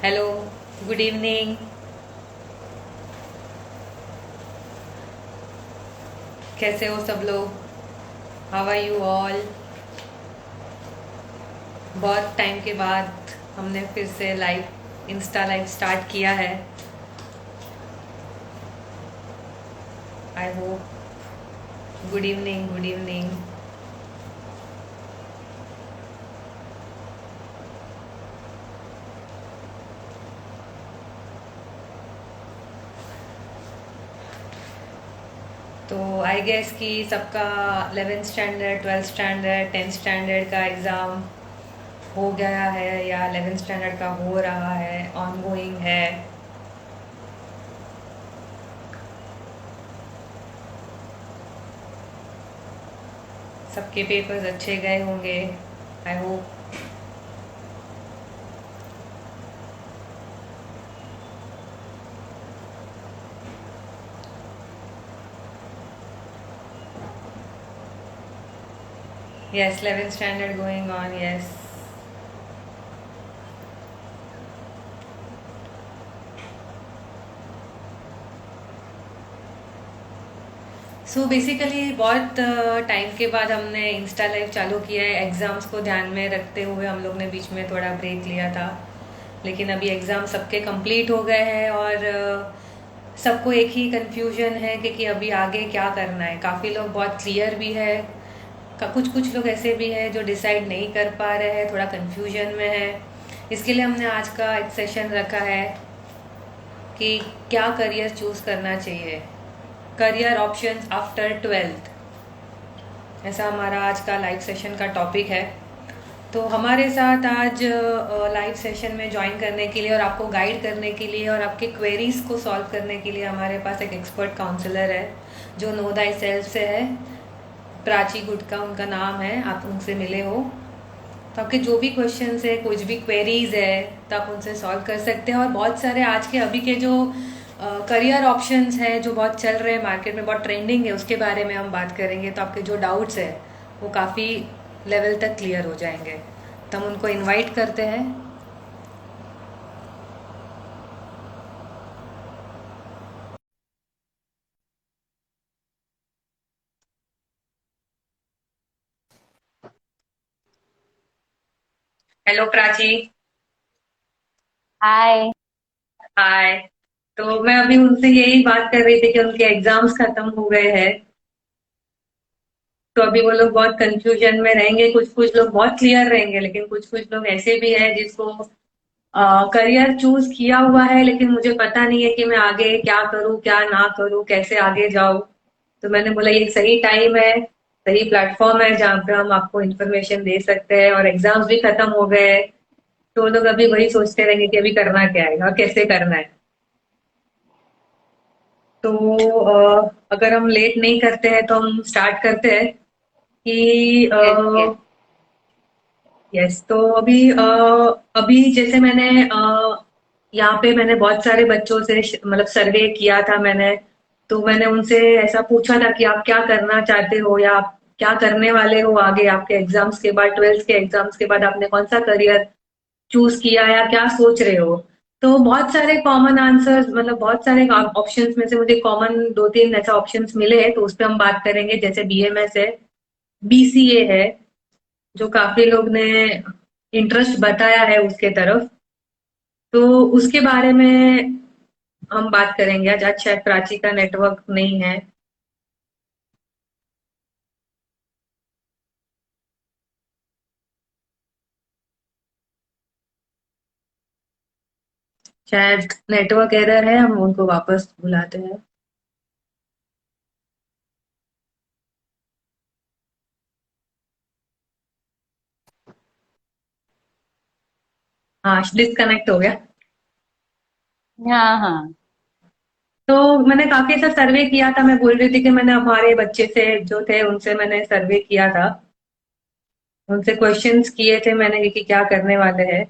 Hello. Good evening. कैसे हो सब लोग? How are you all? बहुत टाइम के बाद हमने फिर से लाइव इंस्टा लाइव स्टार्ट किया है। I hope. Good evening, good evening. तो आई गेस कि सबका 11th standard, 12th standard, 10th standard का एग्ज़ाम हो गया है या 11th स्टैंडर्ड का हो रहा है, ऑन गोइंग है। सबके पेपर्स अच्छे गए होंगे, I hope. Yes, 11th standard going on, yes. So basically बहुत टाइम के बाद हमने इंस्टा लाइव चालू किया है। एग्ज़ाम्स को ध्यान में रखते हुए हम लोग ने बीच में थोड़ा ब्रेक लिया था, लेकिन अभी एग्ज़ाम सबके कंप्लीट हो गए हैं और सबको एक ही कंफ्यूजन है कि अभी आगे क्या करना है। काफ़ी लोग बहुत क्लियर भी है, कुछ कुछ लोग ऐसे भी हैं जो डिसाइड नहीं कर पा रहे हैं, थोड़ा कंफ्यूजन में है। इसके लिए हमने आज का एक सेशन रखा है कि क्या करियर चूज़ करना चाहिए, करियर ऑप्शंस आफ्टर 12th। ऐसा हमारा आज का लाइव सेशन का टॉपिक है। तो हमारे साथ आज लाइव सेशन में ज्वाइन करने के लिए और आपको गाइड करने के लिए और आपके क्वेरीज को सॉल्व करने के लिए हमारे पास एक एक्सपर्ट काउंसलर है जो नो दाई सेल्फ से है। प्राची गुटका उनका नाम है, आप उनसे मिले हो तो आपके जो भी क्वेश्चंस है, कुछ भी क्वेरीज है तो आप उनसे सॉल्व कर सकते हैं। और बहुत सारे आज के अभी के जो करियर ऑप्शंस हैं जो बहुत चल रहे हैं मार्केट में, बहुत ट्रेंडिंग है, उसके बारे में हम बात करेंगे। तो आपके जो डाउट्स है वो काफ़ी लेवल तक क्लियर हो जाएंगे। तो हम उनको इनवाइट करते हैं। हेलो प्राची। हाय। हाय। तो मैं अभी उनसे यही बात कर रही थी कि उनके एग्जाम्स खत्म हो गए हैं, तो अभी वो लोग बहुत कंफ्यूजन में रहेंगे। कुछ कुछ लोग बहुत क्लियर रहेंगे, लेकिन कुछ कुछ लोग ऐसे भी है जिसको करियर चूज किया हुआ है लेकिन मुझे पता नहीं है कि मैं आगे क्या करूं, क्या ना करूं, कैसे आगे जाऊं। तो मैंने बोला ये सही टाइम है, सही प्लेटफॉर्म है जहां पे हम आपको इन्फॉर्मेशन दे सकते हैं। और एग्जाम्स भी खत्म हो गए हैं, तो लोग अभी वही सोचते रहेंगे कि अभी करना क्या है और कैसे करना है। तो अगर हम लेट नहीं करते हैं तो हम स्टार्ट करते हैं कि यस यस। यस। तो अभी जैसे मैंने यहाँ पे मैंने बहुत सारे बच्चों से मतलब सर्वे किया था मैंने। तो मैंने उनसे ऐसा पूछा था कि आप क्या करना चाहते हो या आप क्या करने वाले हो आगे, आपके एग्जाम्स के बाद, 12th के एग्जाम्स के बाद आपने कौन सा करियर चूज किया या क्या सोच रहे हो। तो बहुत सारे कॉमन आंसर्स, मतलब बहुत सारे ऑप्शंस में से मुझे कॉमन दो तीन ऐसा ऑप्शंस मिले हैं, तो उस पर हम बात करेंगे। जैसे बीएमएस है, बीसीए है, जो काफी लोग ने इंटरेस्ट बताया है उसके तरफ, तो उसके बारे में हम बात करेंगे आज। आज शायद प्राची का नेटवर्क नहीं है, शायद नेटवर्क एरर है, हम उनको वापस बुलाते हैं। हाँ, डिस्कनेक्ट हो गया। हाँ हाँ। तो मैंने काफी ऐसा सर्वे किया था, मैं बोल रही थी कि मैंने हमारे बच्चे से जो थे उनसे मैंने सर्वे किया था, उनसे क्वेश्चंस किए थे मैंने कि क्या करने वाले हैं।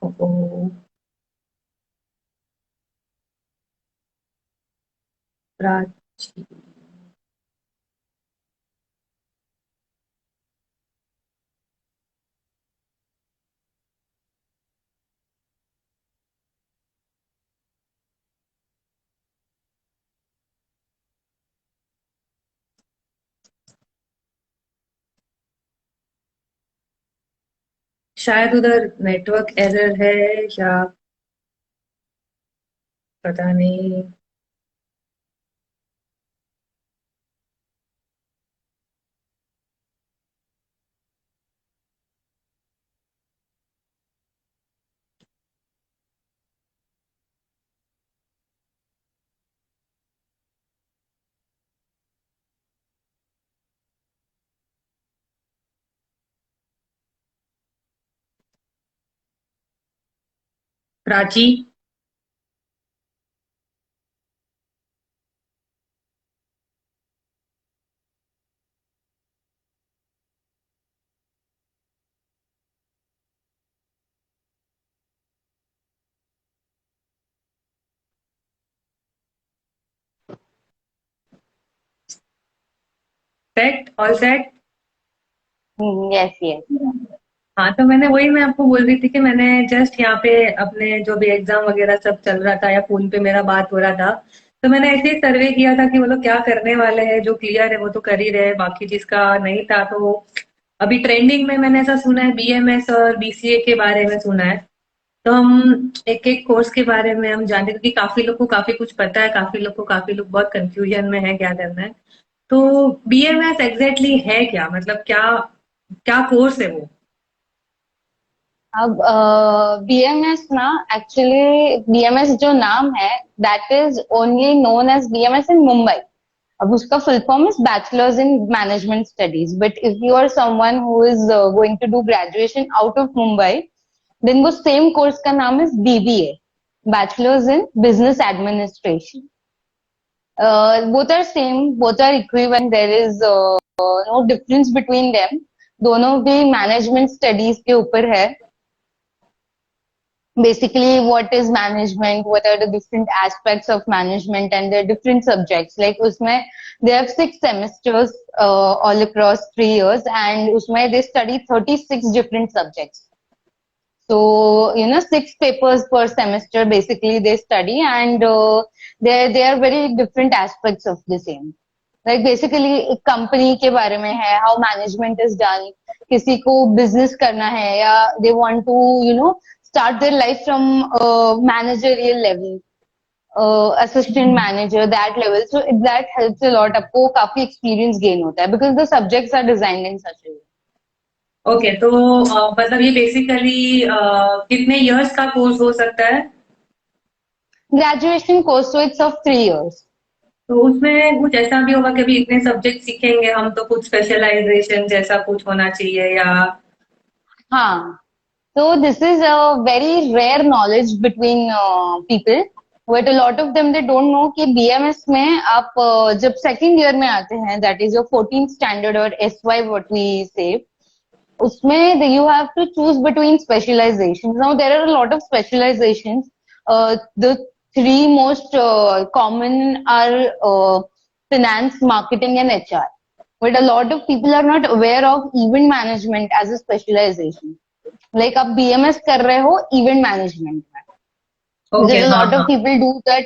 ओ, प्राची। शायद उधर नेटवर्क एरर है, या पता नहीं। Prachi. Set, all set. Yes yes. हाँ, तो मैं आपको बोल रही थी कि मैंने जस्ट यहाँ पे अपने जो भी एग्जाम वगैरह सब चल रहा था या फोन पे मेरा बात हो रहा था, तो मैंने ऐसे ही सर्वे किया था कि वो लोग क्या करने वाले हैं। जो क्लियर है वो तो कर ही रहे हैं, बाकी जिसका नहीं था तो अभी ट्रेंडिंग में मैंने ऐसा सुना है, बीएमएस और बीसीए के बारे में सुना है। तो हम एक एक कोर्स के बारे में हम जानते हैं, क्योंकि काफी लोग को काफी कुछ पता है, काफी लोग बहुत कंफ्यूजन में है क्या करना है। तो बीएमएस एग्जैक्टली है क्या, मतलब क्या क्या कोर्स है वो? अब बीएमएस ना, एक्चुअली बीएमएस जो नाम है, that is only known as BMS in Mumbai. अब उसका full form is bachelors in management studies, but if you are someone who is going to do graduation out of Mumbai, then वो same course का नाम is BBA, bachelors in business administration. Both are same, both are equivalent, there is no difference between them. दोनों भी management studies के ऊपर है। Basically, what is management, what are the different aspects of management, and their different subjects. Like usme they have 6 semesters all across 3 years, and usme they study 36 different subjects. So, 6 papers per semester basically they study, and they are very different aspects of the same. Like basically एक company के बारे में है, how management is done, किसी को business करना है या they want to start their life from managerial level, assistant manager, that level. So that helps a lot, आपको काफी experience gain होता है because the subjects are designed in such a way. Okay, तो मतलब ये बेसिकली कितने years का course हो सकता है? Graduation course, so it's of 3 years. तो उसमें कुछ ऐसा भी होगा कि अभी इतने सब्जेक्ट सीखेंगे हम तो कुछ स्पेशलाइजेशन जैसा कुछ होना चाहिए, या? हाँ, so this is a very rare knowledge between people, but a lot of them they don't know कि BMS में आप जब सेकंड ईयर में आते हैं, that is your 14th standard or SY what we say, उसमें you have to choose between specializations. Now there are a lot of specializations. The three most common are finance, marketing, and HR. But a lot of people are not aware of event management as a specialization. Like आप BMS कर रहे हो event management में, okay, because a हाँ lot of हाँ। people do that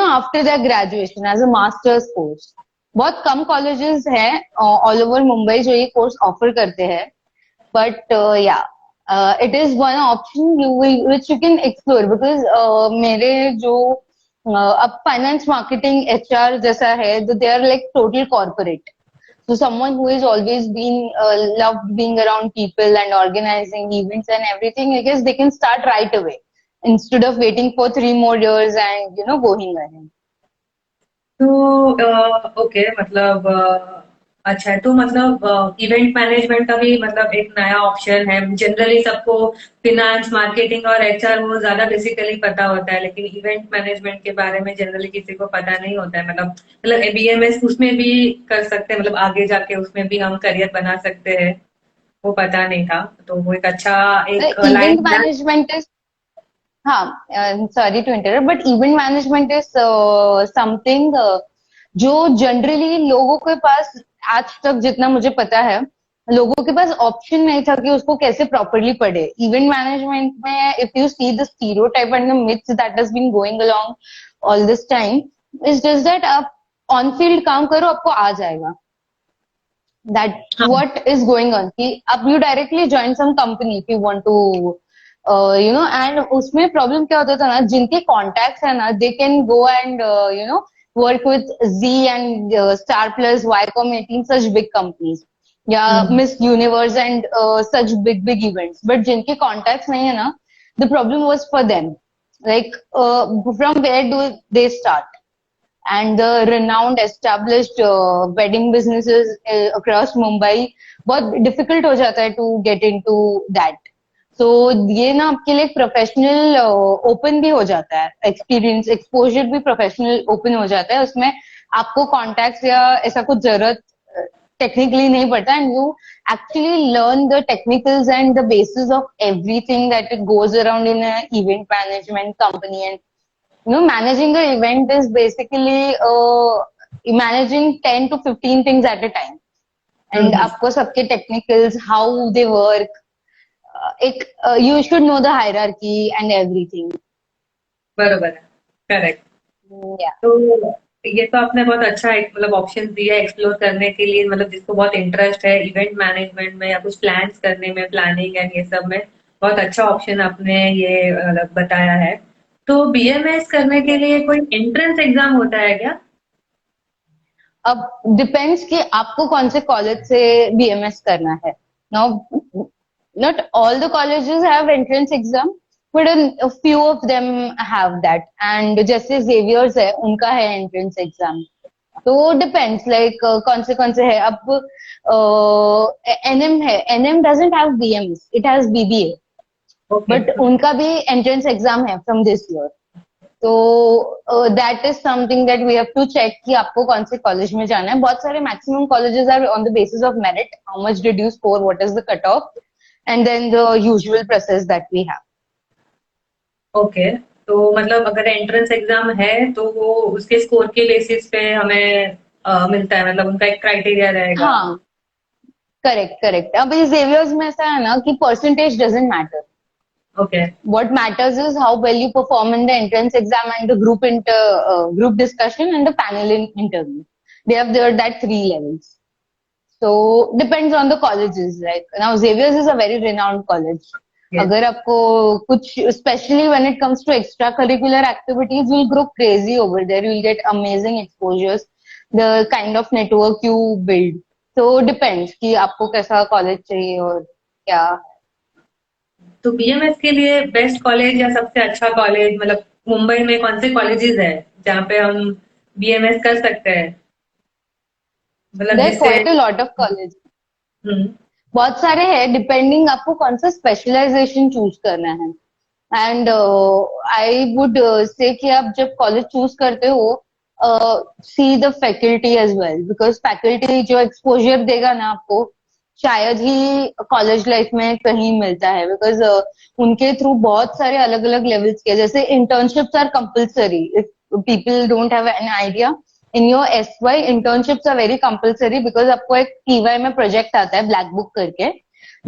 after their graduation as a master's course. बहुत कम colleges हैं all over Mumbai जो ये course offer करते हैं, but yeah, it is one option which you can explore because मेरे जो अब finance, marketing, HR जैसा है, they are like total corporate. So someone who has always been loved being around people and organizing events and everything, I guess they can start right away instead of waiting for 3 more years and going ahead. तो okay, मतलब अच्छा है, तो मतलब event management का भी मतलब एक नया ऑप्शन है। जनरली सबको फिनांस, मार्केटिंग और एचआर वो ज्यादा बेसिकली पता होता है, लेकिन इवेंट मैनेजमेंट के बारे में जनरली किसी को पता नहीं होता है। मतलब बीएमएस उसमें भी कर सकते हैं, मतलब आगे जाके उसमें भी हम करियर बना सकते हैं। वो पता नहीं था, तो वो एक अच्छा एक इवेंट लाइन। मैनेजमेंट इज, हाँ, sorry to interrupt, but event management is something जो जनरली लोगों के पास, आज तक जितना मुझे पता है, लोगों के पास ऑप्शन नहीं था कि उसको कैसे प्रॉपरली पढ़े। इवेंट मैनेजमेंट में if you see the stereotype and the myths that has been going along all this time, is just that आप ऑन फील्ड काम करो, आपको आ जाएगा। That हाँ। what is going on कि अब you directly join some company if you want to and उसमें problem क्या होता था ना, जिनके कॉन्टैक्ट्स है ना, they can go and work with Z and Star Plus, Viacom 18, such big companies या हम्म। Miss Universe and such big events, but जिनके कॉन्टैक्ट्स नहीं है ना, the problem was for them, like from where do they start? And the renowned established wedding businesses across Mumbai, बहुत difficult हो जाता है to get into that. So ये ना आपके लिए प्रोफेशनल ओपन भी हो जाता है, एक्सपीरियंस एक्सपोजर भी प्रोफेशनल ओपन हो जाता है, उसमें आपको कॉन्टैक्ट्स या ऐसा कुछ जरूरत टेक्निकली नहीं पड़ता, and you actually learn the technicals and the basis of everything that it goes around in event management company. And managing the event is basically managing 10 to 15 things at a time. And हम्म। आपको सबके technicals, how they work, एक you should know the hierarchy and everything. बरोबर है, correct. Yeah. तो ये तो आपने बहुत अच्छा एक मतलब ऑप्शन दिया एक्सप्लोर करने के लिए, मतलब जिसको बहुत इंटरेस्ट है इवेंट मैनेजमेंट में या कुछ प्लान्स करने में, प्लानिंग एंड ये सब में, बहुत अच्छा ऑप्शन आपने ये मतलब बताया है। तो बीएमएस करने के लिए कोई एंट्रेंस एग्जाम होता है क्या? अब डिपेंड्स कि आपको कौन से कॉलेज से बीएमएस करना है. Now not all the colleges have entrance exam, but a few of them have that. And जैसे Xavier's है, उनका है entrance exam. तो वो डिपेंड्स लाइक कौन से है. अब एनएम है, NM doesn't have BMS, it has BBA, okay. But उनका भी एंट्रेंस एग्जाम है फ्रॉम दिस ईयर. तो that is something that we have to check कि आपको कौन से कॉलेज में जाना है. बहुत सारे maximum colleges are on the basis of merit, how much did you score, what is the cut off, and then the usual process that we have. Okay, तो मतलब अगर एंट्रेंस एग्जाम है तो वो उसके स्कोर के बेसिस पे हमें मिलता है, मतलब उनका एक क्राइटेरिया रहेगा। हाँ, करेक्ट करेक्ट. अब ये जेवियर्स में ऐसा है ना कि percentage doesn't matter. Okay. What matters is how well you perform in the entrance exam and the group discussion and the panel interview. They have that three levels. So depends on the colleges. Like now, Xavier's is a very renowned college. Yes. अगर आपको कुछ, especially when it comes to extracurricular activities, you'll grow crazy over there. You'll get amazing exposures, the kind of network you build. So depends कि आपको कैसा college चाहिए और क्या. तो बीएमएस के लिए बेस्ट कॉलेज या सबसे अच्छा कॉलेज, मतलब मुंबई में कौन से कॉलेजेस है जहाँ पे हम बीएमएस कर सकते हैं, मतलब There are जिससे। quite a lot of colleges. हम्म। बहुत सारे हैं, डिपेंडिंग आपको कौन सा स्पेशलाइजेशन चूज करना है. एंड आई वुड से कि आप जब कॉलेज चूज करते हो, see the faculty as well, because faculty जो एक्सपोजर देगा ना आपको, शायद ही कॉलेज लाइफ में कहीं मिलता है. बिकॉज उनके थ्रू बहुत सारे अलग अलग लेवल्स के, जैसे internships are compulsory. If people don't have an idea, in your SY internships are very compulsory, because आपको एक टीवाई में प्रोजेक्ट आता है ब्लैक बुक करके.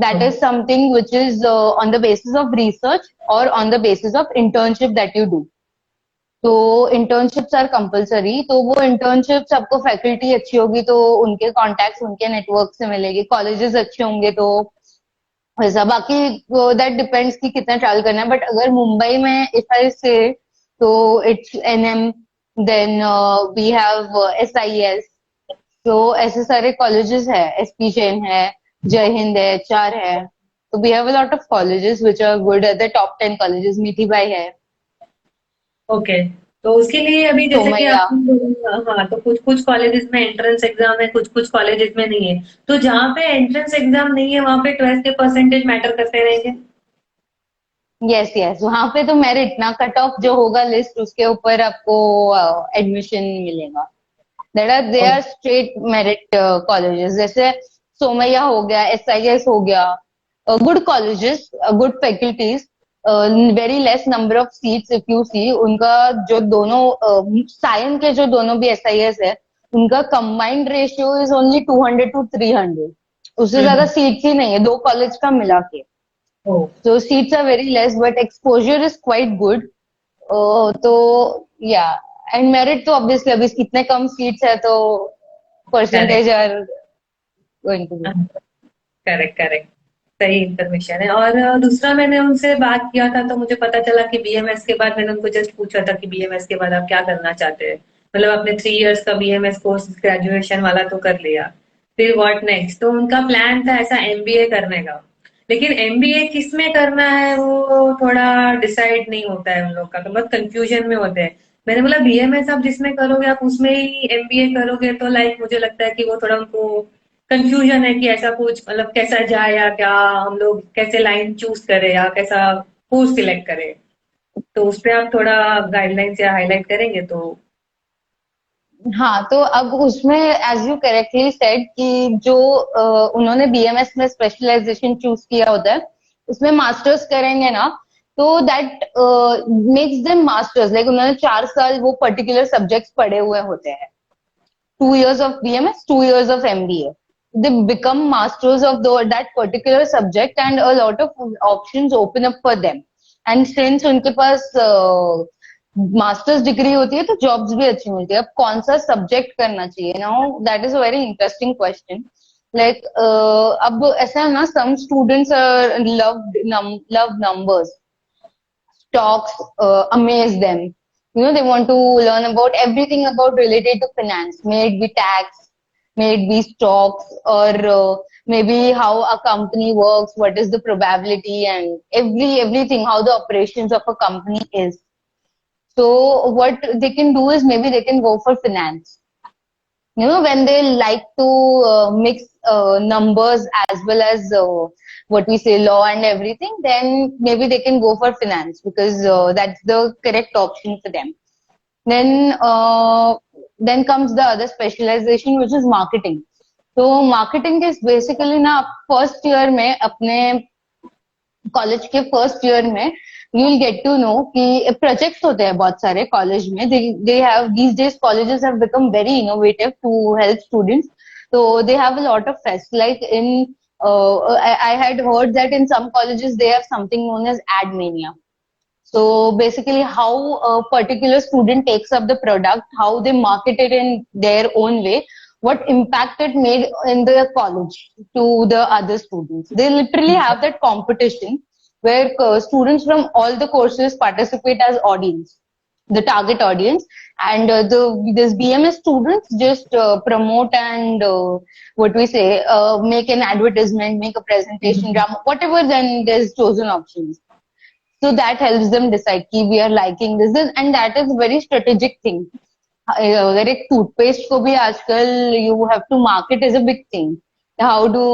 That is something which is on the basis of research और on the basis of internship that you do. तो internships are compulsory. तो वो इंटर्नशिप्स आपको फैकल्टी अच्छी होगी तो उनके कॉन्टेक्ट, उनके नेटवर्क से मिलेगी. कॉलेजेस अच्छे होंगे तो वैसा. बाकी दैट डिपेंड्स कि कितना ट्रैवल करना है. बट अगर मुंबई में इफ आई से, तो it's NM, then we have SIS. तो ऐसे सारे कॉलेजेस है, एसपी जैन है, जय हिंद है, एचआर है. तो we have a lot of colleges which are good. The top 10 colleges Mithibai है, ओके, तो उसके लिए अभी जैसे कि सोमैया. आपने बोला, हाँ, तो कुछ कुछ कॉलेजेस में एंट्रेंस एग्जाम है, कुछ कुछ कॉलेजेस में नहीं है। तो जहाँ पे एंट्रेंस एग्जाम नहीं है वहां पे 12th के परसेंटेज मैटर करते रहेंगे? यस यस, वहां पे तो मेरिट ना, कट ऑफ जो होगा लिस्ट उसके ऊपर आपको एडमिशन मिलेगा. They are straight merit colleges. जैसे सोमैया हो गया, SIS हो गया, good colleges, good faculties, very less number of seats if you see. उनका जो दोनों साइंस के जो दोनों भी SIS है, उनका combined ratio is only 200 to 300। उससे ज्यादा हम्म। सीट्स ही नहीं है दो कॉलेज का मिला के। ओ। So seats are very less, but exposure is quite good. तो yeah, and merit तो obviously अभी इतने कम seats है तो percentage correct. are going to be. Correct correct. सही इंफॉर्मेशन है। और दूसरा, मैंने उनसे बात किया था तो मुझे पता चला कि बीएमएस के बाद, मैंने उनको जस्ट पूछा था कि बीएमएस के बाद आप क्या करना चाहते हैं। मतलब आपने 3 इयर्स का बीएमएस कोर्स ग्रेजुएशन वाला तो कर लिया, फिर व्हाट नेक्स्ट। तो उनका प्लान था ऐसा एमबीए करने का, लेकिन एमबीए किस में करना है वो थोड़ा डिसाइड नहीं होता है उन लोग का, तो बहुत कंफ्यूजन में होते हैं। मैंने बोला बीएमएस आप जिसमें करोगे आप उसमें ही एमबीए करोगे, तो लाइक मुझे लगता है कि वो थोड़ा उनको कंफ्यूजन है कि ऐसा कुछ, मतलब कैसा जाए या क्या, हम लोग कैसे लाइन चूज करें या कैसा कोर्स सिलेक्ट करें। तो उस पे आप थोड़ा गाइडलाइंस या हाईलाइट करेंगे तो। हाँ, तो अब उसमें एज यू करेक्टली सेड कि जो उन्होंने BMS में स्पेशलाइजेशन चूज किया होता है, उसमें मास्टर्स करेंगे ना, तो that makes them masters. Like उन्होंने 4 साल वो पर्टिकुलर सब्जेक्ट्स पढ़े हुए होते हैं। 2 years of BMS, 2 years of MBA. They become masters of that particular subject, and a lot of options open up for them. And since उनके पास masters degree होती है तो जॉब्स भी अच्छी मिलती है। अब कौन सा सब्जेक्ट करना चाहिए, now that is a very interesting question. Like अब ऐसा है ना, some students love numbers, talks amaze them. You know, they want to learn about everything about related to finance, may it be tax, may it be stocks, or maybe how a company works, what is the probability, and everything, how the operations of a company is. So what they can do is maybe they can go for finance. You know, when they like to mix numbers as well as what we say law and everything, then maybe they can go for finance because that's the correct option for them. Then then comes the other specialization, which is marketing. So marketing is basically ना, first year में अपने college के first year में you will get to know कि projects होते हैं बहुत सारे कॉलेज में। They have these days colleges have become very innovative to help students. तो they have a lot of fest like in I had heard that in some colleges they have something known as ad mania. So basically how a particular student takes up the product, how they market it in their own way, what impact it made in the college to the other students. They literally have that competition where students from all the courses participate as audience, the target audience, and this BMS students just promote and what we say, make an advertisement, make a presentation, drama, whatever. Then there's chosen options. So that helps them decide कि we are liking this, and that is a very strategic thing. अगर एक toothpaste को भी आजकल you have to market is a big thing. How do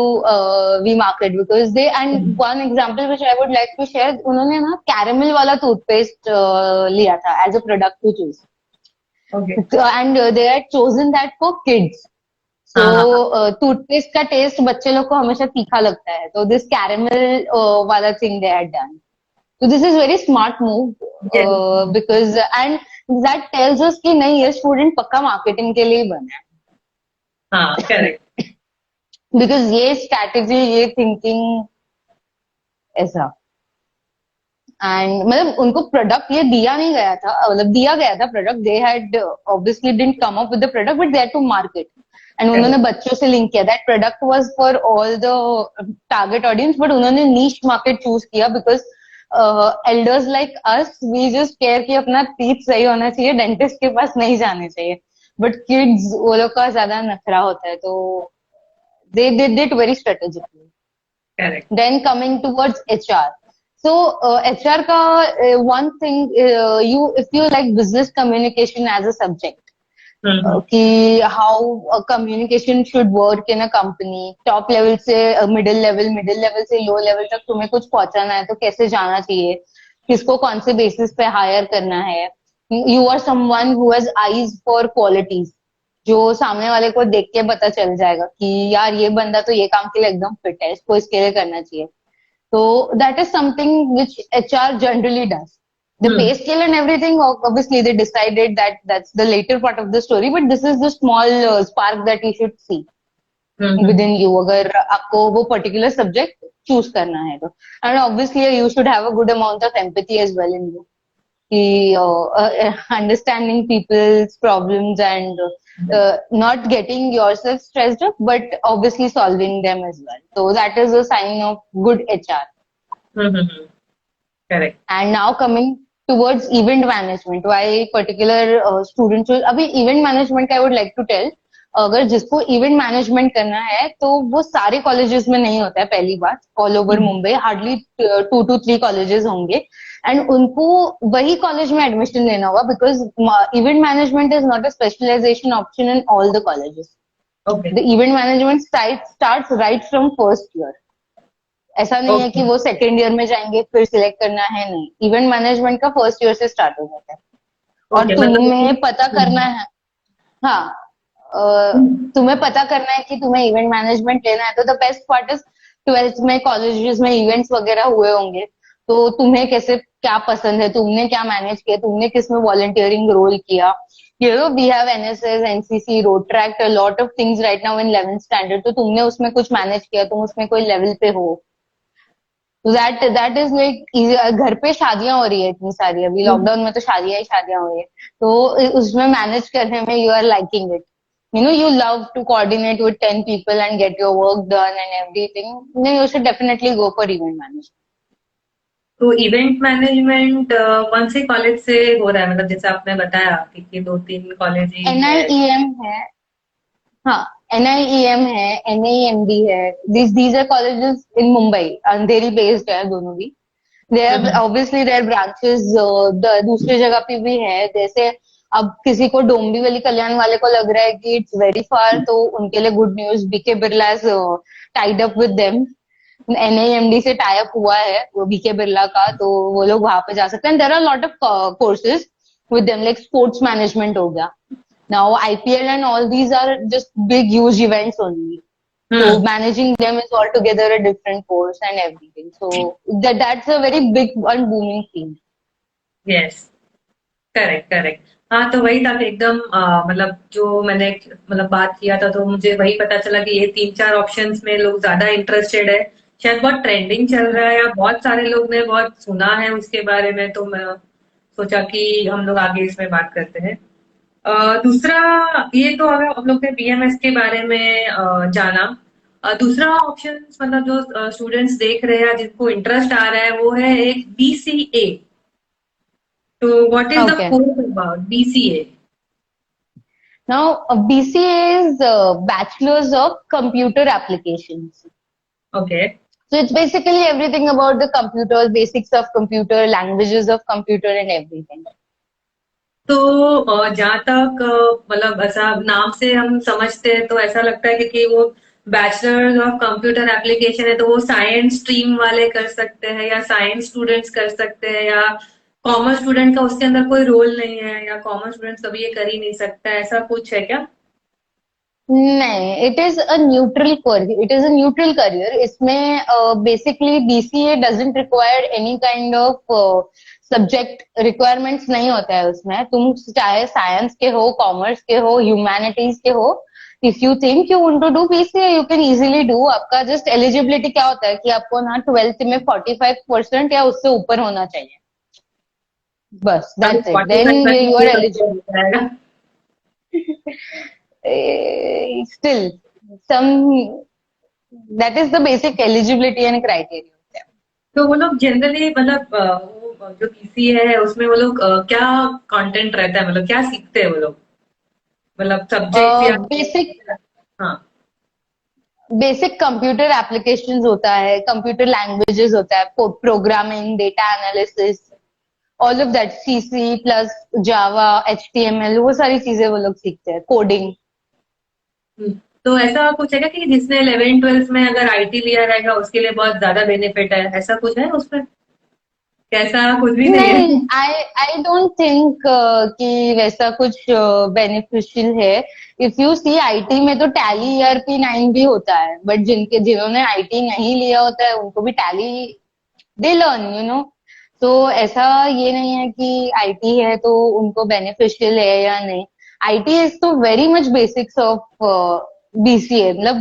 we market? Because they, and one example which I would like to share, उन्होंने ना caramel वाला toothpaste लिया था as a product to choose. Okay. And they had chosen that for kids. हाँ हाँ हाँ। So toothpaste का test बच्चे लोग को हमेशा तीखा लगता है, तो दिस कैरेमल वाला thing they had done. So this is very smart move Yes. because and that tells us कि नहीं, ये स्टूडेंट पक्का मार्केटिंग के लिए ही बना है। हाँ करेक्ट। बिकॉज ये स्ट्रैटेजी, ये थिंकिंग ऐसा, एंड मतलब उनको प्रोडक्ट ये दिया नहीं गया था, मतलब दिया गया था product, they had obviously didn't come up with the product but they had to market, and उन्होंने बच्चों से लिंक किया। That product was for all the target audience, but उन्होंने नीश मार्केट चूज किया because elders like us we just care कि अपना teeth सही होना चाहिए, डेंटिस्ट के पास नहीं जाने चाहिए, बट किड्स वो लोग का ज्यादा नखरा होता है, तो they did it very strategically. Correct. Then coming towards HR. So HR का one thing, you if you like business communication as a subject, कि how communication should work in a company, top level से middle level से low level तक तुम्हें कुछ पहुंचाना है तो कैसे जाना चाहिए, किसको कौन से basis पे hire करना है, you are someone who has eyes for qualities, जो सामने वाले को देख के पता चल जाएगा कि यार ये बंदा तो ये काम के लिए एकदम फिट है, इसको इसके लिए करना चाहिए. So that is something which HR generally does. The pay hmm scale and everything, obviously they decided that that's the later part of the story, but this is the small spark that you should see hmm within you अगर आपको वो particular subject choose करना है तो. And obviously you should have a good amount of empathy as well in you. कि understanding people's problems and not getting yourself stressed up, but obviously solving them as well. So that is a sign of good HR. Correct. And now coming towards event management, why particular students will, अभी event management का I would like to tell, अगर जिसको event management करना है तो वो सारे colleges में नहीं होता है. पहली बात, all over Mumbai hardly 2 to 3 colleges होंगे एंड उनको वही कॉलेज में एडमिशन लेना होगा because event management is not a specialization option in all the colleges. Okay the event management starts right from first year. ऐसा नहीं है कि ओके. वो सेकेंड ईयर में जाएंगे फिर सिलेक्ट करना है, नहीं. इवेंट मैनेजमेंट का फर्स्ट ईयर से स्टार्ट हो जाता है. और ओके तुम्हें पता मतलब. करना है, हाँ, तुम्हें पता करना है कि तुम्हें इवेंट मैनेजमेंट लेना है तो the best part is 12th में कॉलेजेस में इवेंट्स वगैरह हुए होंगे तो तुम्हें कैसे क्या पसंद है, तुमने क्या मैनेज किया, तुमने किस में वॉलंटियरिंग रोल किया. We have NSS, NCC, road track, a lot of things right now in 11th standard. तो तुमने उसमें कुछ मैनेज किया, तुम उसमें कोई लेवल पे हो. दैट इज लाइक घर पे शादियां हो रही है इतनी सारी, अभी लॉकडाउन में तो शादियां ही शादियां हो रही है. तो उसमें मैनेज करने में you are liking it. You love to coordinate with 10 people and get your work done and everything. Then you should definitely go for event management. तो इवेंट मैनेजमेंट कौन से कॉलेज से हो रहा है, मतलब जैसे आपने बताया कि 2-3 कॉलेज ही है. NIEM है, हाँ, NIEM है, NIMD है. These are colleges in Mumbai. Andheri based है दोनों भी. They have hmm obviously their branches दूसरी जगह पे भी है. जैसे अब किसी को डोंबिवली कल्याण वाले को लग रहा है कि इट्स वेरी फार, तो उनके लिए good news, BK Birla is tied up with them. NIMD से टाई अप हुआ है वो बीके बिरला का, तो वो लोग वहां पे जा सकते हैं. There are lot of courses with them, like sports management हो गया. नाउ IPL and all these are just big huge events only. So managing them is altogether a different course and everything. So that's a very big and booming field. Yes. Correct correct. हाँ तो वही था कि एकदम मतलब जो मैंने मतलब बात किया था तो मुझे वही पता चला कि ये 3-4 ऑप्शंस में लोग ज्यादा इंटरेस्टेड है. शायद बहुत ट्रेंडिंग चल रहा है या बहुत सारे लोग ने बहुत सुना है उसके बारे में, तो मैं सोचा कि हम लोग आगे इसमें बात करते हैं. दूसरा, ये तो अगर हम लोग ने बीएमएस के बारे में जाना. दूसरा ऑप्शन मतलब जो स्टूडेंट्स देख रहे हैं जिनको इंटरेस्ट आ रहा है वो है एक बीसीए. तो what is the Okay. Course about BCA? Now, BCA is Bachelor's of Computer Applications. Okay. So it's basically everything about the computer, basics of computer, languages of computer and everything. तो जहाँ तक मतलब ऐसा नाम से हम समझते हैं तो ऐसा लगता है कि वो बैचलर ऑफ कंप्यूटर एप्लीकेशन है तो वो साइंस स्ट्रीम वाले कर सकते हैं या साइंस स्टूडेंट्स कर सकते हैं या कॉमर्स स्टूडेंट का उसके अंदर कोई रोल नहीं है या कॉमर्स स्टूडेंट्स कभी ये कर ही नहीं सकता, ऐसा कुछ है क्या? नहीं, it is a neutral career. It is a neutral career. इसमें basically BCA doesn't require any kind of subject requirements नहीं होता है उसमें. तुम चाहे साइंस के हो, कॉमर्स के हो, ह्यूमैनिटीज के हो, if you think you want to do BCA you can easily do. आपका जस्ट एलिजिबिलिटी क्या होता है कि आपको ना 12th में 45% या उससे ऊपर होना चाहिए, बस. That's it. Then you are eligible. Still, some, that is the basic eligibility and criteria. तो वो लोग जनरली मतलब वो जो बीसीए है उसमें वो लोग क्या कंटेंट रहता है, मतलब क्या सीखते हैं वो लोग, मतलब सब्जेक्ट या बेसिक हाँ. बेसिक कंप्यूटर एप्लीकेशंस होता है, कंप्यूटर लैंग्वेजेस होता है, programming, data analysis, all of that. CC plus Java, HTML, वो सारी चीजें वो लोग सीखते हैं, कोडिंग. तो ऐसा कुछ है कि जिसने 11th 12th में अगर आईटी लिया रहेगा उसके लिए बहुत ज्यादा बेनिफिट है, ऐसा कुछ है उसमें कैसा कुछ भी नहीं है? नहीं, आई डोंट थिंक कि वैसा कुछ बेनिफिशियल है. इफ यू सी आईटी में तो टैली ERP 9 भी होता है, बट जिन्होंने आईटी नहीं लिया होता है उनको भी टैली दे लर्न, तो ऐसा ये नहीं है कि आईटी है तो उनको बेनिफिशियल है या नहीं. आईटी इज तो very much basics of BCA, मतलब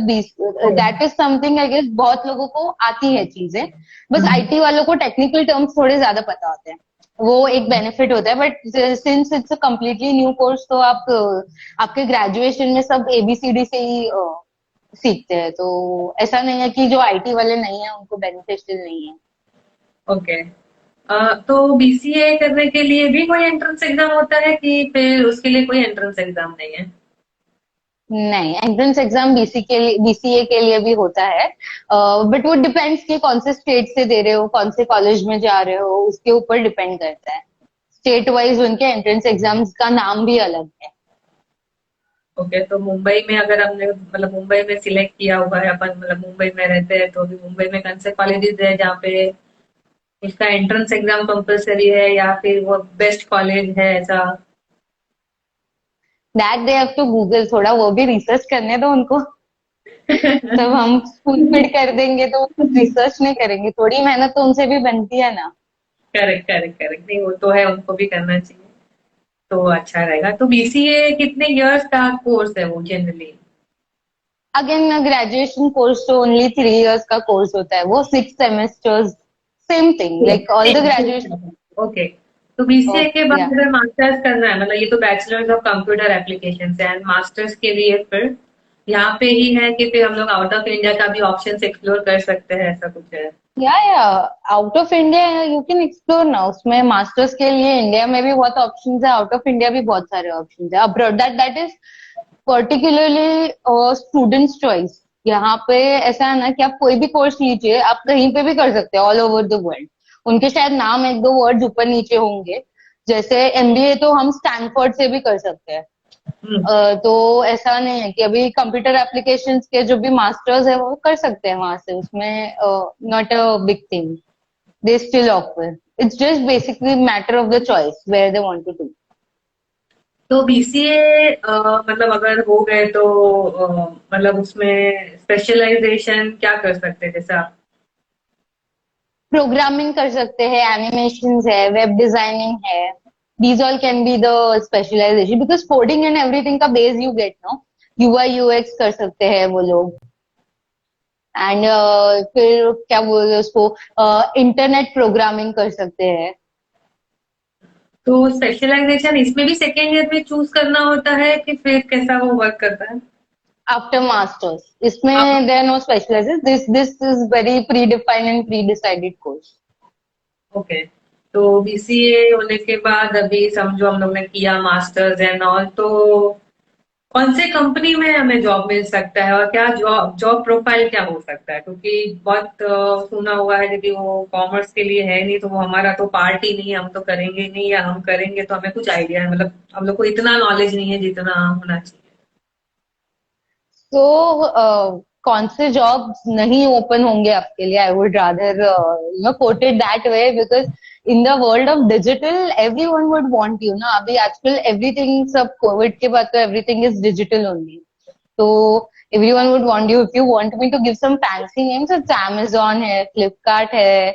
that is something I guess बहुत लोगों को आती है चीजें. बस हम्म, आईटी वालों को टेक्निकल टर्म्स थोड़े ज्यादा पता होते हैं, वो एक बेनिफिट होता है. But since it's a completely new course तो आप आपके ग्रेजुएशन में सब ABCD से ही सीखते हैं, तो ऐसा नहीं है कि जो आईटी वाले नहीं है उनको बेनिफिशियल नहीं है. ओके। तो बीसीए करने के लिए भी कोई एंट्रेंस एग्जाम होता है कि फिर उसके लिए कोई एंट्रेंस एग्जाम नहीं है? नहीं, एंट्रेंस एग्जाम BCA के लिए भी होता है, बट वो डिपेंड्स कि कौन से स्टेट से दे रहे हो, कौन से कॉलेज में जा रहे हो, उसके ऊपर डिपेंड करता है. स्टेट वाइज उनके एंट्रेंस एग्जाम्स का नाम भी अलग है. ओके, तो मुंबई में अगर हमने मतलब मुंबई में सिलेक्ट किया हुआ है अपन, मतलब मुंबई में रहते हैं, तो अभी मुंबई में कौन से कॉलेजेस है जहाँ पे इसका एंट्रेंस एग्जाम कंपलसरी है, या फिर वो बेस्ट कॉलेज है ऐसा? That they have to Google, थोड़ा वो भी रिसर्च करने दो उनको. तब हम स्कूल फीड कर देंगे तो रिसर्च नहीं करेंगे, थोड़ी मेहनत तो उनसे भी बनती है ना. करेक्ट करेक्ट करेक्ट, नहीं वो तो है, उनको भी करना चाहिए, तो अच्छा रहेगा। तो बीसीए कितने इयर्स का कोर्स है वो जनरली? अगेन ग्रेजुएशन कोर्स तो ओनली 3 years का कोर्स होता है, वो 6 semesters, same thing like all the graduation. Okay, तो बीसीए के बाद या अगर मास्टर्स करना है, मतलब ये तो बैचलर्स ऑफ कंप्यूटर एप्लीकेशन है, एंड मास्टर्स के लिए फिर यहाँ पे ही है कि फिर हम लोग आउट ऑफ इंडिया का भी ऑप्शन एक्सप्लोर कर सकते हैं, ऐसा कुछ है? या out of India you can explore ना. उसमें मास्टर्स के लिए इंडिया में भी बहुत ऑप्शंस है, आउट ऑफ इंडिया भी बहुत सारे ऑप्शंस है. Abroad that is particularly students choice. यहाँ पे ऐसा है ना कि आप कोई भी कोर्स लीजिए, आप कहीं पे भी कर सकते हैं ऑल ओवर द वर्ल्ड. उनके शायद नाम एक दो वर्ड्स ऊपर नीचे होंगे, जैसे MBA तो हम स्टैनफोर्ड से भी कर सकते हैं. हम्म। तो ऐसा नहीं है कि अभी कंप्यूटर एप्लीकेशंस के जो भी मास्टर्स है वो कर सकते हैं वहां से, उसमें not a big thing. They still offer. It's just basically matter of the choice where they want to do. तो बीसीए मतलब अगर हो गए तो मतलब उसमें स्पेशलाइजेशन क्या कर सकते हैं, जैसे आप? प्रोग्रामिंग कर सकते हैं, एनिमेशंस है, वेब डिजाइनिंग है. These all can be the specialization because coding and everything का base you get no. UI UX कर सकते हैं वो लोग. एंड फिर क्या बोलते हैं उसको, इंटरनेट प्रोग्रामिंग कर सकते हैं. तो स्पेशलाइजेशन इसमें भी सेकेंड ईयर में चूज करना होता है कि फिर कैसा वो वर्क करता है? आफ्टर मास्टर्स आप इसमें there no specialization. This is very pre defined and pre decided course. Okay, तो बीसीए होने के बाद अभी समझो हम लोग ने किया मास्टर्स एंड ऑल, तो कौन से कंपनी में हमें जॉब मिल सकता है, और क्या जॉब जॉब प्रोफाइल क्या हो सकता है? क्योंकि बहुत सुना हुआ है कि वो कॉमर्स के लिए है नहीं, तो वो हमारा तो पार्ट ही नहीं है, हम तो करेंगे ही नहीं, या हम करेंगे तो हमें कुछ आइडिया है, मतलब हम लोग को इतना नॉलेज नहीं है जितना होना चाहिए। तो कौन से जॉब्स नहीं ओपन होंगे आपके लिए, I would rather quote it that way, because in the world of digital everyone would want you ना. अभी आजकल एवरीथिंग, सब कोविड के बाद तो एवरीथिंग इज डिजिटल ओनली. तो everyone would want you. If you want me to give some fancy names, it's Amazon है, फ्लिपकार्ट है,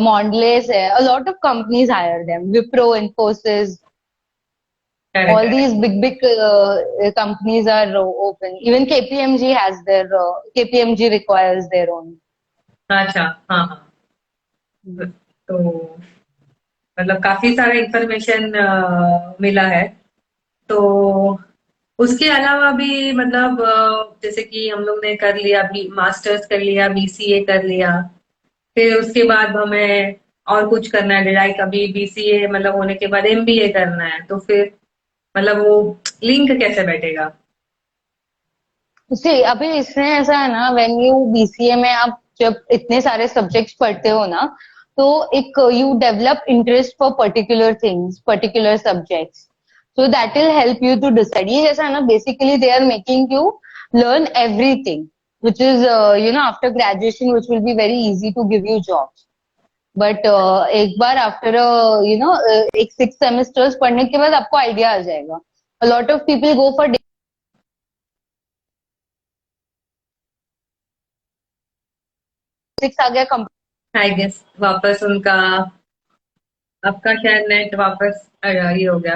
Mondelez है. A lot of companies hire them, Wipro, Infosys, correct all correct. these big companies are open. Even KPMG has their KPMG requires their own. अच्छा, हाँ हाँ। तो मतलब काफी सारा इंफॉर्मेशन मिला है। तो उसके अलावा भी मतलब जैसे कि हम लोग ने कर लिया, बी मास्टर्स कर लिया, बीसीए कर लिया, फिर उसके बाद हमें और कुछ करना है, लाइक अभी बीसीए मतलब होने के बाद एमबीए करना है, तो फिर मतलब वो लिंक कैसे बैठेगा? See, अभी इसमें ऐसा है ना, when you BCA में आप जब इतने सारे सब्जेक्ट्स पढ़ते हो ना, तो एक you develop interest for particular things, particular subjects. So that will help you to decide. ये जैसा है ना, basically they are making you learn everything, which is after graduation, which will be very easy to give you jobs. But एक बार after एक 6 semesters पढ़ने के बाद आपको आइडिया आ जाएगा. A lot of people go for 6 आ गया. आई गेस वापस उनका, आपका शायद नेट वापस ये हो गया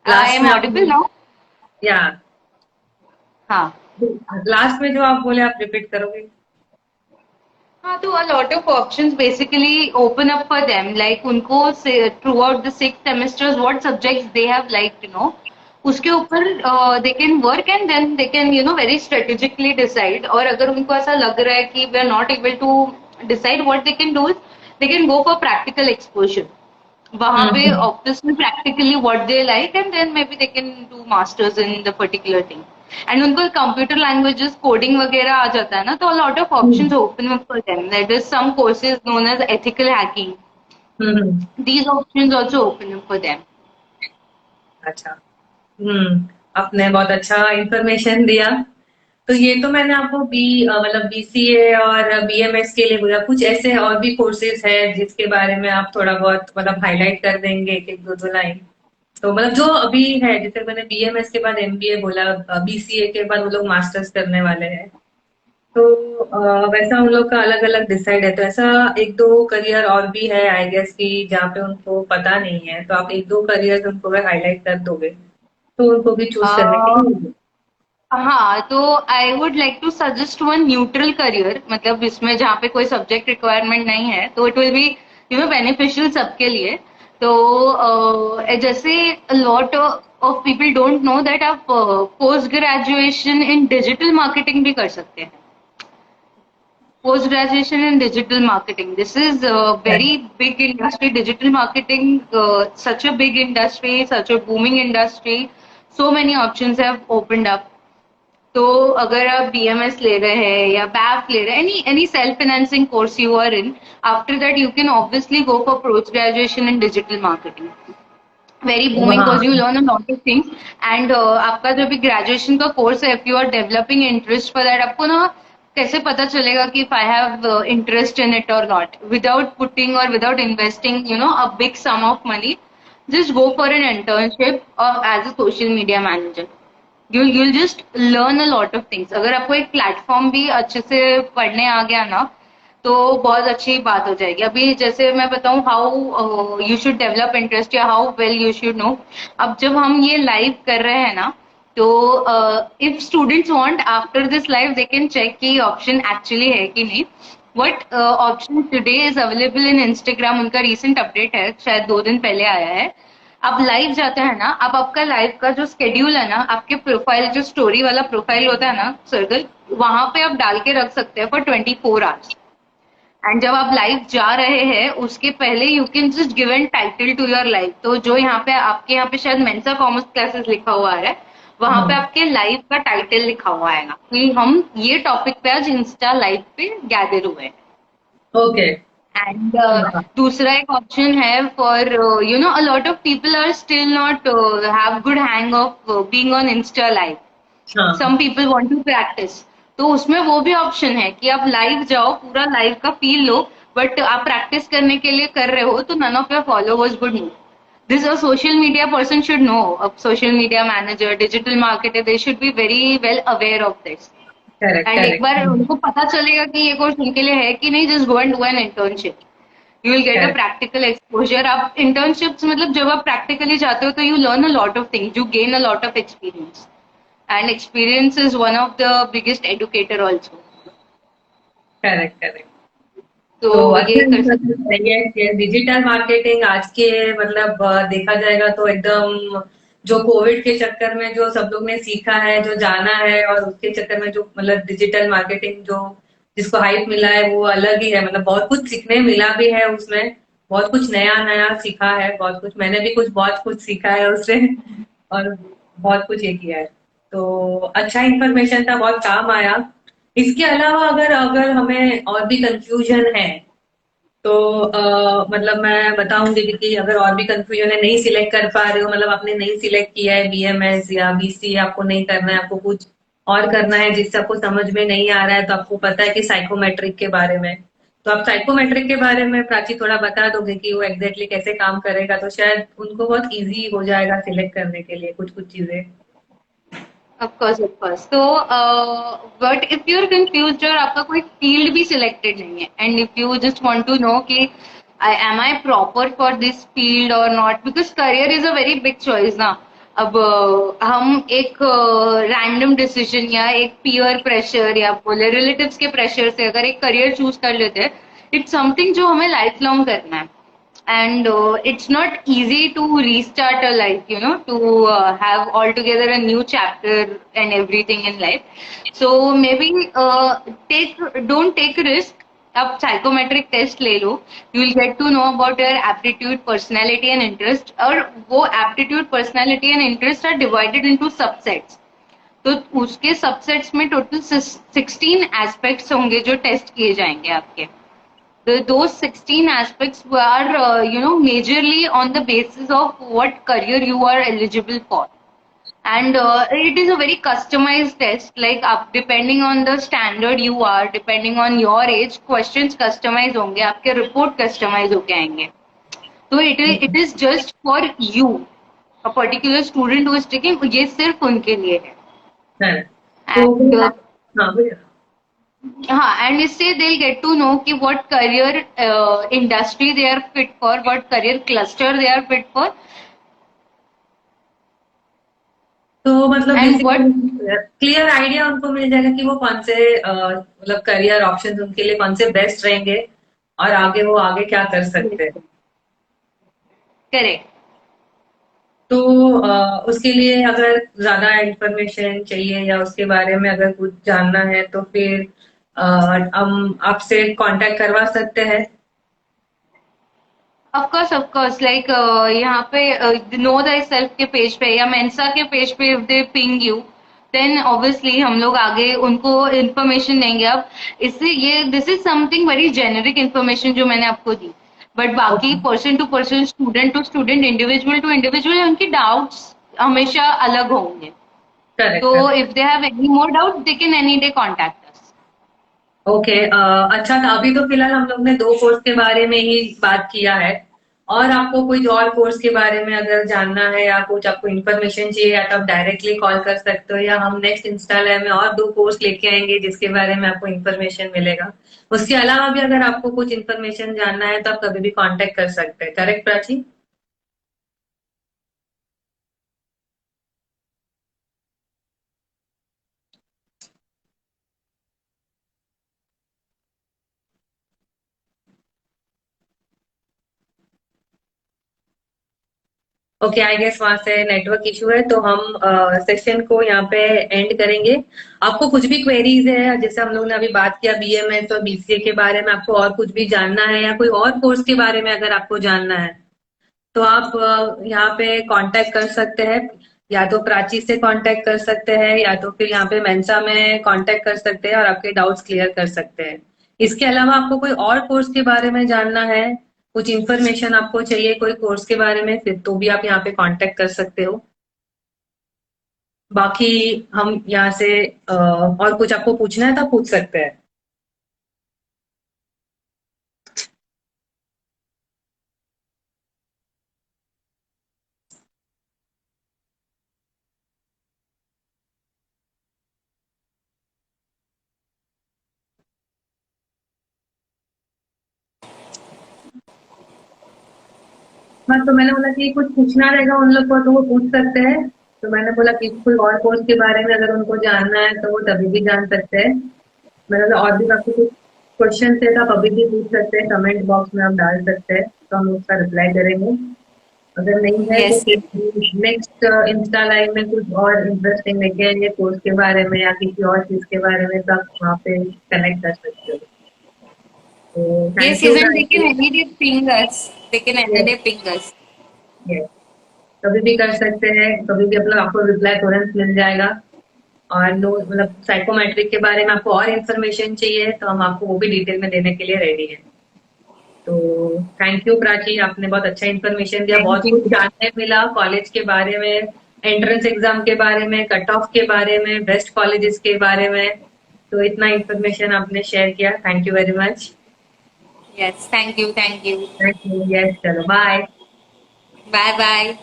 आई लास्ट एम में ऑडिबल आपने, नाउ. या हाँ. लास्ट में जो आप बोले आप रिपीट करोगे? हाँ, तो a lot of options basically open up for them. Like उनको throughout the 6 semesters, what subjects they have liked, उसके ऊपर they can work and then they can very strategically decide. और अगर उनको ऐसा लग रहा है कि we are not able to decide, what they can do is they can go for practical exposure. वहां पे hmm obviously practically what they like and then maybe they can do masters in the particular thing. And उनको computer languages coding वगैरह आ जाता है ना, तो lot of hmm options open up for them. That is some courses known as ethical hacking. Hmm, these options also open up for them. अच्छा। आपने बहुत अच्छा इंफॉर्मेशन दिया। तो ये तो मैंने आपको मतलब बीसीए और बीएमएस के लिए बोला, कुछ ऐसे और भी कोर्सेज है जिसके बारे में आप थोड़ा बहुत मतलब हाईलाइट कर देंगे, एक एक दो दो लाइन? तो मतलब जो अभी है, जैसे मैंने बीएमएस के बाद एमबीए बोला, बीसीए के बाद वो लोग मास्टर्स करने वाले हैं, तो वैसा उन लोग का अलग अलग डिसाइड है, तो ऐसा एक दो करियर और भी है आई गेस कि जहाँ पे उनको पता नहीं है, तो आप एक दो करियर उनको अगर हाईलाइट कर दोगे तो उनको भी चूज करने के लिए। हाँ, तो I would like to suggest one neutral career. मतलब इसमें जहाँ पे कोई सब्जेक्ट रिक्वायरमेंट नहीं है, तो इट विल बी बेनिफिशियल सबके लिए. तो जैसे lot of people don't know that आप post graduation in digital marketing भी कर सकते हैं. Post graduation in digital marketing. This is a very big industry. Digital marketing, such a big industry, such a booming industry. So many options have opened up. तो अगर आप BMS ले रहे हैं या BAF ले रहे हैं, any self financing course you are in, after that you can obviously go for post graduation in digital marketing. Very booming हाँ, because you learn a lot of things. And आपका जो भी ग्रेजुएशन का course है, if you are developing interest for that, आपको ना कैसे पता चलेगा कि if I have interest in it or not, without putting or without investing a big sum of money, just go for an internship or as a social media manager. You'll just learn a lot of things. अगर आपको एक platform भी अच्छे से पढ़ने आ गया ना, तो बहुत अच्छी बात हो जाएगी. अभी जैसे मैं बताऊं how you should develop interest या how well you should know. अब जब हम ये लाइव कर रहे हैं ना, तो if students want after this live they can check कि ऑप्शन एक्चुअली है कि नहीं. What option today is available in Instagram. उनका रिसेंट अपडेट है, शायद 2 दिन पहले आया है. आप लाइव जाते हैं ना, अब आपका लाइव का जो स्केड्यूल है ना, आपके प्रोफाइल जो स्टोरी वाला प्रोफाइल होता है ना सर्कल, वहां पे आप डाल के रख सकते हैं फॉर 24 आवर्स. एंड जब आप लाइव जा रहे हैं उसके पहले you can just give an title to your live. तो जो यहाँ पे आपके यहाँ पे शायद मेंसा कॉमर्स क्लासेस लिखा हुआ है, वहां पे आपके लाइव का टाइटल लिखा हुआ है ना कि हम ये टॉपिक पे आज इंस्टा लाइव पे गैदर हुए हैं. ओके। एंड दूसरा एक ऑप्शन है for a lot of people are still not have good hang of being on insta live. हाँ, some people want to practice. तो उसमें वो भी ऑप्शन है कि आप लाइव जाओ, पूरा लाइव का फील लो, बट आप प्रैक्टिस करने के लिए कर रहे हो तो none of your followers would know. This a social media person should know. A social media manager, digital marketer, they should be very well aware of this. Correct and एक बार करेक्ट उनको पता चलेगा कि ये कोर्स उनके लिए है कि नहीं, just go and do an internship. You will get a correct. Practical exposure. आप इंटर्नशिप्स मतलब जब आप प्रैक्टिकली जाते हो तो you learn a lot of things, you gain a lot of experience. And experience is one of the biggest educator also. Correct correct. तो तो ये अच्छा कर सकते इंफ्रास्ट्रक्चर है ये डिजिटल मार्केटिंग आज के, मतलब देखा जाएगा तो एकदम जो कोविड के चक्कर में जो सब लोग ने सीखा है, जो जाना है, और उसके चक्कर में जो मतलब डिजिटल मार्केटिंग जो जिसको हाइप मिला है वो अलग ही है, मतलब बहुत कुछ सीखने मिला भी है उसमें, बहुत कुछ नया नया सीखा है, बहुत कुछ मैंने भी कुछ बहुत कुछ सीखा है उससे, और बहुत कुछ ये किया है। तो अच्छा इंफॉर्मेशन था, बहुत काम आया। इसके अलावा अगर अगर हमें और भी कंफ्यूजन है तो मतलब मैं बताऊंगी कि अगर और भी कंफ्यूजन है, नहीं सिलेक्ट कर पा रहे हो, मतलब आपने नहीं सिलेक्ट किया है बीएमएस या बीसी, आपको नहीं करना है, आपको कुछ और करना है जिससे आपको समझ में नहीं आ रहा है, तो आपको पता है कि साइकोमेट्रिक के बारे में, तो आप साइकोमेट्रिक के बारे में प्राची थोड़ा बता दोगे कि वो एग्जैक्टली कैसे काम करेगा, तो शायद उनको बहुत इजी हो जाएगा सिलेक्ट करने के लिए कुछ कुछ चीजें। Of course, of course. तो but if you are confused और आपका कोई फील्ड भी सिलेक्टेड नहीं है, and if you just want to know कि am I proper for this field और not, because career is a very big choice ना। अब हम एक रैंडम डिसीजन या एक पीयर प्रेशर या बोले रिलेटिव्स के प्रेशर से अगर एक करियर चूज कर लेते हैं, इट्स समथिंग जो हमें लाइफ लॉन्ग करना है। And it's not easy to restart a life, you know, to have altogether a new chapter and everything in life. So maybe don't take a risk. आप psychometric test ले लो, you will get to know about your aptitude, personality and interest, और वो aptitude, personality and interest are divided into subsets. तो उसके subsets में total 16 aspects होंगे जो test किए जाएंगे आपके। Those 16 aspects were, majorly on the basis of what career you are eligible for. And it is a very customized test, like depending on the standard you are, depending on your age, questions customize होंगे, आपके report customize होके आएंगे। तो it is just for you, a particular student who is taking, ये सिर्फ उनके लिए है। है And तो हाँ भैया। हाँ, एंड इससे they'll get to know कि what career industry they are fit for, what career cluster they are fit for, तो मतलब and what क्लियर आइडिया उनको मिल जाएगा कि वो कौन से मतलब करियर ऑप्शंस उनके लिए कौन से बेस्ट रहेंगे और आगे वो आगे क्या कर सकते हैं। correct। तो उसके लिए अगर ज्यादा इंफॉर्मेशन चाहिए या उसके बारे में अगर कुछ जानना है तो फिर हम आपसे कांटेक्ट करवा सकते हैं। ऑफ कोर्स लाइक यहाँ पे नो द सेल्फ के पेज पे या मेंसा के पेज पे if they ping you, then obviously हम लोग आगे उनको इन्फॉर्मेशन देंगे। अब इससे ये this is something very generic information जो मैंने आपको दी, बट बाकी person to person, student to student, individual to individual उनकी डाउट्स हमेशा अलग होंगे। करेक्ट। तो if they have any more doubt they can any day contact us. Okay, अच्छा था। अभी तो फिलहाल हम लोग ने दो कोर्स के बारे में ही बात किया है, और आपको कोई और कोर्स के बारे में अगर जानना है या कुछ आपको इन्फॉर्मेशन चाहिए या तो आप डायरेक्टली कॉल कर सकते हो, या हम नेक्स्ट इंस्टा लाइव में और दो कोर्स लेके आएंगे जिसके बारे में आपको इन्फॉर्मेशन मिलेगा। उसके अलावा भी अगर आपको कुछ इन्फॉर्मेशन जानना है तो आप कभी भी कांटेक्ट कर सकते हैं। Correct Prachi? Okay, I guess वहां से नेटवर्क इशू है, तो हम सेशन को यहाँ पे एंड करेंगे। आपको कुछ भी क्वेरीज है, जैसे हम लोग ने अभी बात किया बीएमएस और बीसीए के बारे में, आपको और कुछ भी जानना है या कोई और कोर्स के बारे में अगर आपको जानना है तो आप यहाँ पे कांटेक्ट कर सकते हैं। या तो प्राची से कांटेक्ट कर सकते हैं या तो फिर यहाँ पे मेंसा में कांटेक्ट कर सकते हैं और आपके डाउट्स क्लियर कर सकते हैं। इसके अलावा आपको कोई और कोर्स के बारे में जानना है, कुछ इन्फॉर्मेशन आपको चाहिए कोई कोर्स के बारे में, फिर तो भी आप यहाँ पे कांटेक्ट कर सकते हो। बाकी हम यहाँ से और कुछ आपको पूछना है तो पूछ सकते हैं। हाँ, तो मैंने बोला कि कुछ पूछना रहेगा उन लोग को तो वो पूछ सकते हैं। तो मैंने बोला कि कोई और कोर्स के बारे में अगर उनको जानना है तो वो तभी भी जान सकते हैं। मैंने बोला और भी काफी कुछ क्वेश्चन थे तो आप अभी भी पूछ सकते हैं, कमेंट बॉक्स में आप डाल सकते हैं तो हम उसका रिप्लाई करेंगे। अगर नहीं है Yes, तो नेक्स्ट इंस्टा लाइव में कुछ और इंटरेस्टिंग लेके आएंगे कोर्स के बारे में या किसी और चीज के बारे में, तो आप वहाँ पे कनेक्ट कर सकते हो। तो yes, thank yes, and they you. can any day ping us. They can any day ping us. कभी भी कर सकते हैं, कभी भी मतलब आपको रिप्लाई तुरंत मिल जाएगा। और मतलब साइकोमेट्रिक के बारे में आपको और इन्फॉर्मेशन चाहिए तो हम आपको वो भी डिटेल में देने के लिए रेडी हैं। तो थैंक यू प्राची, आपने बहुत अच्छा इन्फॉर्मेशन दिया, बहुत कुछ जानने मिला कॉलेज के बारे में, एंट्रेंस एग्जाम के बारे में, कट ऑफ के बारे में, बेस्ट कॉलेजेस के बारे में। तो इतना इन्फॉर्मेशन आपने शेयर किया, thank you very much. Yes, thank you, thank you. Thank you, yes, चलो बाय। Bye bye.